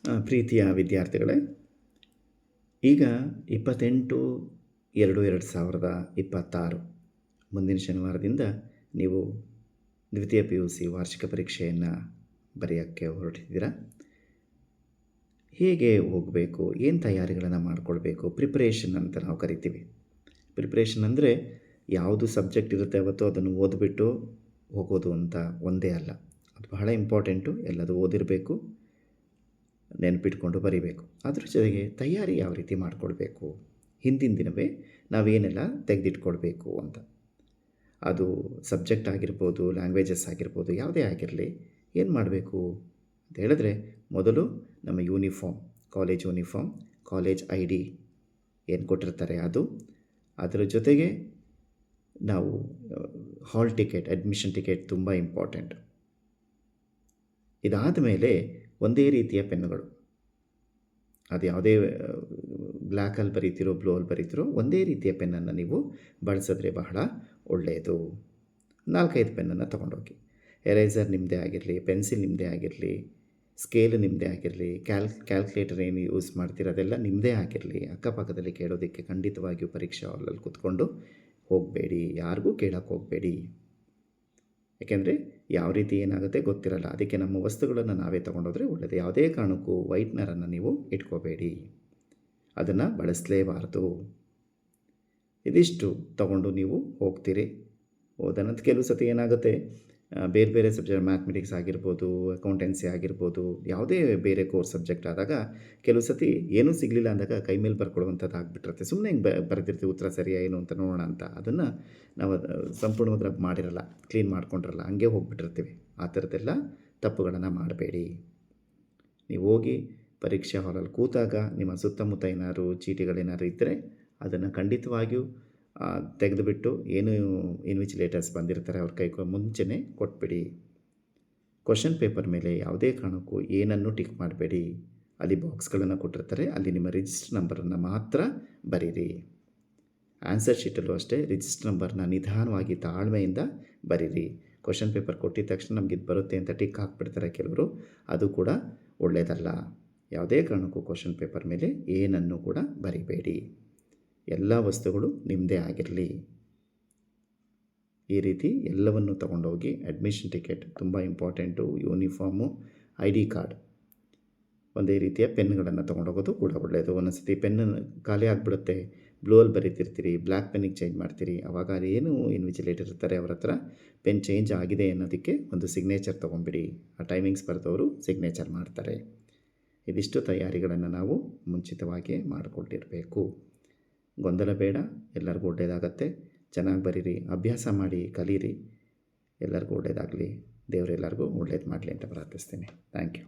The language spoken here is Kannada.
ಪ್ರೀತಿಯ ವಿದ್ಯಾರ್ಥಿಗಳೇ, ಈಗ 28/2/2026 ಮುಂದಿನ ಶನಿವಾರದಿಂದ ನೀವು ದ್ವಿತೀಯ PUC ವಾರ್ಷಿಕ ಪರೀಕ್ಷೆಯನ್ನು ಬರೆಯೋಕ್ಕೆ ಹೊರಟಿದ್ದೀರಾ. ಹೇಗೆ ಹೋಗಬೇಕು, ಏನು ತಯಾರಿಗಳನ್ನು ಮಾಡಿಕೊಳ್ಬೇಕು, ಪ್ರಿಪ್ರೇಷನ್ ಅಂತ ನಾವು ಕರಿತೀವಿ. ಪ್ರಿಪ್ರೇಷನ್ ಅಂದರೆ ಯಾವುದು ಸಬ್ಜೆಕ್ಟ್ ಇರುತ್ತೆ ಅವತ್ತು ಅದನ್ನು ಓದಿಬಿಟ್ಟು ಹೋಗೋದು ಅಂತ ಒಂದೇ ಅಲ್ಲ. ಅದು ಬಹಳ ಇಂಪಾರ್ಟೆಂಟು. ಎಲ್ಲದು ಓದಿರಬೇಕು, ನೆನಪಿಟ್ಕೊಂಡು ಬರೀಬೇಕು. ಅದ್ರ ಜೊತೆಗೆ ತಯಾರಿ ಯಾವ ರೀತಿ ಮಾಡಿಕೊಳ್ಬೇಕು, ಹಿಂದಿನ ದಿನವೇ ನಾವೇನೆಲ್ಲ ತೆಗೆದಿಟ್ಕೊಳ್ಬೇಕು ಅಂತ. ಅದು ಸಬ್ಜೆಕ್ಟ್ ಆಗಿರ್ಬೋದು, ಲ್ಯಾಂಗ್ವೇಜಸ್ ಆಗಿರ್ಬೋದು, ಯಾವುದೇ ಆಗಿರಲಿ. ಏನು ಮಾಡಬೇಕು ಅಂತ ಹೇಳಿದ್ರೆ, ಮೊದಲು ನಮ್ಮ uniform, college uniform, college ID ಏನು ಕೊಟ್ಟಿರ್ತಾರೆ ಅದು, ಅದರ ಜೊತೆಗೆ ನಾವು ಹಾಲ್ ಟಿಕೆಟ್, ಅಡ್ಮಿಷನ್ ಟಿಕೆಟ್ ತುಂಬ ಇಂಪಾರ್ಟೆಂಟ್. ಇದಾದ ಮೇಲೆ ಒಂದೇ ರೀತಿಯ ಪೆನ್ನುಗಳು, ಅದು ಯಾವುದೇ ಬ್ಲ್ಯಾಕಲ್ಲಿ ಬರೀತಿರೋ ಬ್ಲೂಲ್ಲಿ ಬರೀತಿರೋ ಒಂದೇ ರೀತಿಯ ಪೆನ್ನನ್ನು ನೀವು ಬಳಸಿದ್ರೆ ಬಹಳ ಒಳ್ಳೆಯದು. 4-5 ಪೆನ್ನನ್ನು ತೊಗೊಂಡೋಗಿ. ಎರೇಸರ್ ನಿಮ್ಮದೇ ಆಗಿರಲಿ, ಪೆನ್ಸಿಲ್ ನಿಮ್ಮದೇ ಆಗಿರಲಿ, ಸ್ಕೇಲ್ ನಿಮ್ಮದೇ ಆಗಿರಲಿ, ಕ್ಯಾಲ್ಕುಲೇಟರ್ ಏನು ಯೂಸ್ ಮಾಡ್ತೀರ ಅದೆಲ್ಲ ನಿಮ್ಮದೇ ಆಗಿರಲಿ. ಅಕ್ಕಪಕ್ಕದಲ್ಲಿ ಕೇಳೋದಕ್ಕೆ ಖಂಡಿತವಾಗಿಯೂ ಪರೀಕ್ಷಾ ಹಾಲಲ್ಲಿ ಕೂತ್ಕೊಂಡು ಹೋಗಬೇಡಿ, ಯಾರಿಗೂ ಕೇಳೋಕ್ಕೆ ಹೋಗಬೇಡಿ. ಯಾಕೆಂದರೆ ಯಾವ ರೀತಿ ಏನಾಗುತ್ತೆ ಗೊತ್ತಿರಲ್ಲ. ಅದಕ್ಕೆ ನಮ್ಮ ವಸ್ತುಗಳನ್ನು ನಾವೇ ತೊಗೊಂಡೋದ್ರೆ ಒಳ್ಳೆಯದು. ಯಾವುದೇ ಕಾರಣಕ್ಕೂ ವೈಟ್ನರನ್ನು ನೀವು ಇಟ್ಕೋಬೇಡಿ, ಅದನ್ನು ಬಳಸಲೇಬಾರ್ದು. ಇದಿಷ್ಟು ತಗೊಂಡು ನೀವು ಹೋಗ್ತೀರಿ. ಹೋದನಂತ ಕೆಲವು ಸತಿ ಏನಾಗುತ್ತೆ, ಬೇರೆ ಬೇರೆ ಸಬ್ಜೆಕ್ಟ್, ಮ್ಯಾಥಮೆಟಿಕ್ಸ್ ಆಗಿರ್ಬೋದು, ಅಕೌಂಟೆನ್ಸಿ ಆಗಿರ್ಬೋದು, ಯಾವುದೇ ಬೇರೆ ಕೋರ್ಸ್ ಸಬ್ಜೆಕ್ಟ್ ಆದಾಗ ಕೆಲವು ಸತಿ ಏನೂ ಸಿಗಲಿಲ್ಲ ಅಂದಾಗ ಕೈ ಮೇಲೆ ಬರ್ಕೊಳ್ಳುವಂಥದ್ದು ಆಗಿಬಿಟ್ಟಿರುತ್ತೆ. ಸುಮ್ಮನೆ ಹಿಂಗೆ ಬರೆದಿರ್ತೀವಿ ಉತ್ತರ ಸರಿಯಾ ಏನು ಅಂತ ನೋಡೋಣ ಅಂತ. ಅದನ್ನು ನಾವು ಸಂಪೂರ್ಣವಾಗಿ ರಬ್ ಮಾಡಿರಲ್ಲ, ಕ್ಲೀನ್ ಮಾಡ್ಕೊಂಡಿರಲ್ಲ, ಹಂಗೆ ಹೋಗ್ಬಿಟ್ಟಿರ್ತೀವಿ. ಆ ಥರದ್ದೆಲ್ಲ ತಪ್ಪುಗಳನ್ನು ಮಾಡಬೇಡಿ. ನೀವು ಹೋಗಿ ಪರೀಕ್ಷಾ ಹಾಲಲ್ಲಿ ಕೂತಾಗ ನಿಮ್ಮ ಸುತ್ತಮುತ್ತ ಏನಾದ್ರು ಚೀಟಿಗಳೇನಾದ್ರು ಇದ್ದರೆ ಅದನ್ನು ಖಂಡಿತವಾಗಿಯೂ ತೆಗೆದುಬಿಟ್ಟು, ಏನು ಇನ್ವಿಜಿಲೇಟರ್ಸ್ ಬಂದಿರ್ತಾರೆ ಅವ್ರ ಕೈ ಮುಂಚೆನೇ ಕೊಟ್ಬಿಡಿ. ಕ್ವಶನ್ ಪೇಪರ್ ಮೇಲೆ ಯಾವುದೇ ಕಾರಣಕ್ಕೂ ಏನನ್ನು ಟಿಕ್ ಮಾಡಬೇಡಿ. ಅಲ್ಲಿ ಬಾಕ್ಸ್ಗಳನ್ನು ಕೊಟ್ಟಿರ್ತಾರೆ, ಅಲ್ಲಿ ನಿಮ್ಮ ರಿಜಿಸ್ಟರ್ ನಂಬರನ್ನು ಮಾತ್ರ ಬರೀರಿ. ಆನ್ಸರ್ ಶೀಟಲ್ಲೂ ಅಷ್ಟೇ ರಿಜಿಸ್ಟರ್ ನಂಬರ್ನ ನಿಧಾನವಾಗಿ ತಾಳ್ಮೆಯಿಂದ ಬರೀರಿ. ಕ್ವಶನ್ ಪೇಪರ್ ಕೊಟ್ಟಿದ ತಕ್ಷಣ ನಮ್ಗೆ ಇದು ಬರುತ್ತೆ ಅಂತ ಟಿಕ್ ಹಾಕ್ಬಿಡ್ತಾರೆ ಕೆಲವರು, ಅದು ಕೂಡ ಒಳ್ಳೆಯದಲ್ಲ. ಯಾವುದೇ ಕಾರಣಕ್ಕೂ ಕ್ವಶನ್ ಪೇಪರ್ ಮೇಲೆ ಏನನ್ನು ಕೂಡ ಬರಿಬೇಡಿ. ಎಲ್ಲ ವಸ್ತುಗಳು ನಿಮ್ಮದೇ ಆಗಿರಲಿ. ಈ ರೀತಿ ಎಲ್ಲವನ್ನು ತೊಗೊಂಡೋಗಿ, ಅಡ್ಮಿಷನ್ ಟಿಕೆಟ್ ತುಂಬ ಇಂಪಾರ್ಟೆಂಟು, ಯೂನಿಫಾರ್ಮು, ID ಕಾರ್ಡ್, ಒಂದೇ ರೀತಿಯ ಪೆನ್ಗಳನ್ನು ತೊಗೊಂಡೋಗೋದು ಕೂಡ ಒಳ್ಳೆಯದು. ಒಂದೊಂದು ಸತಿ ಪೆನ್ನು ಖಾಲಿ ಆಗಿಬಿಡುತ್ತೆ, ಬ್ಲೂಲ್ಲಿ ಬರೀತಿರ್ತೀರಿ, ಬ್ಲ್ಯಾಕ್ ಪೆನ್ನಿಗೆ ಚೇಂಜ್ ಮಾಡ್ತೀರಿ. ಆವಾಗ ಏನು ಇನ್ವಿಜಿಲೇಟರ್ ಇರ್ತಾರೆ ಅವ್ರ ಹತ್ರ ಪೆನ್ ಚೇಂಜ್ ಆಗಿದೆ ಅನ್ನೋದಕ್ಕೆ ಒಂದು ಸಿಗ್ನೇಚರ್ ತೊಗೊಂಬಿಡಿ. ಆ ಟೈಮಿಂಗ್ಸ್ ಬರೆದವರು ಸಿಗ್ನೇಚರ್ ಮಾಡ್ತಾರೆ. ಇದಿಷ್ಟು ತಯಾರಿಗಳನ್ನು ನಾವು ಮುಂಚಿತವಾಗಿ ಮಾಡಿಕೊಂಡಿರಬೇಕು. ಗೊಂದಲ ಬೇಡ, ಎಲ್ಲರಿಗೂ ಒಳ್ಳೆಯದಾಗತ್ತೆ. ಚೆನ್ನಾಗಿ ಬರೀರಿ, ಅಭ್ಯಾಸ ಮಾಡಿ, ಕಲೀರಿ. ಎಲ್ಲರಿಗೂ ಒಳ್ಳೆಯದಾಗಲಿ. ದೇವರೆಲ್ಲರಿಗೂ ಒಳ್ಳೇದು ಮಾಡಲಿ ಅಂತ ಪ್ರಾರ್ಥಿಸ್ತೀನಿ. Thank you.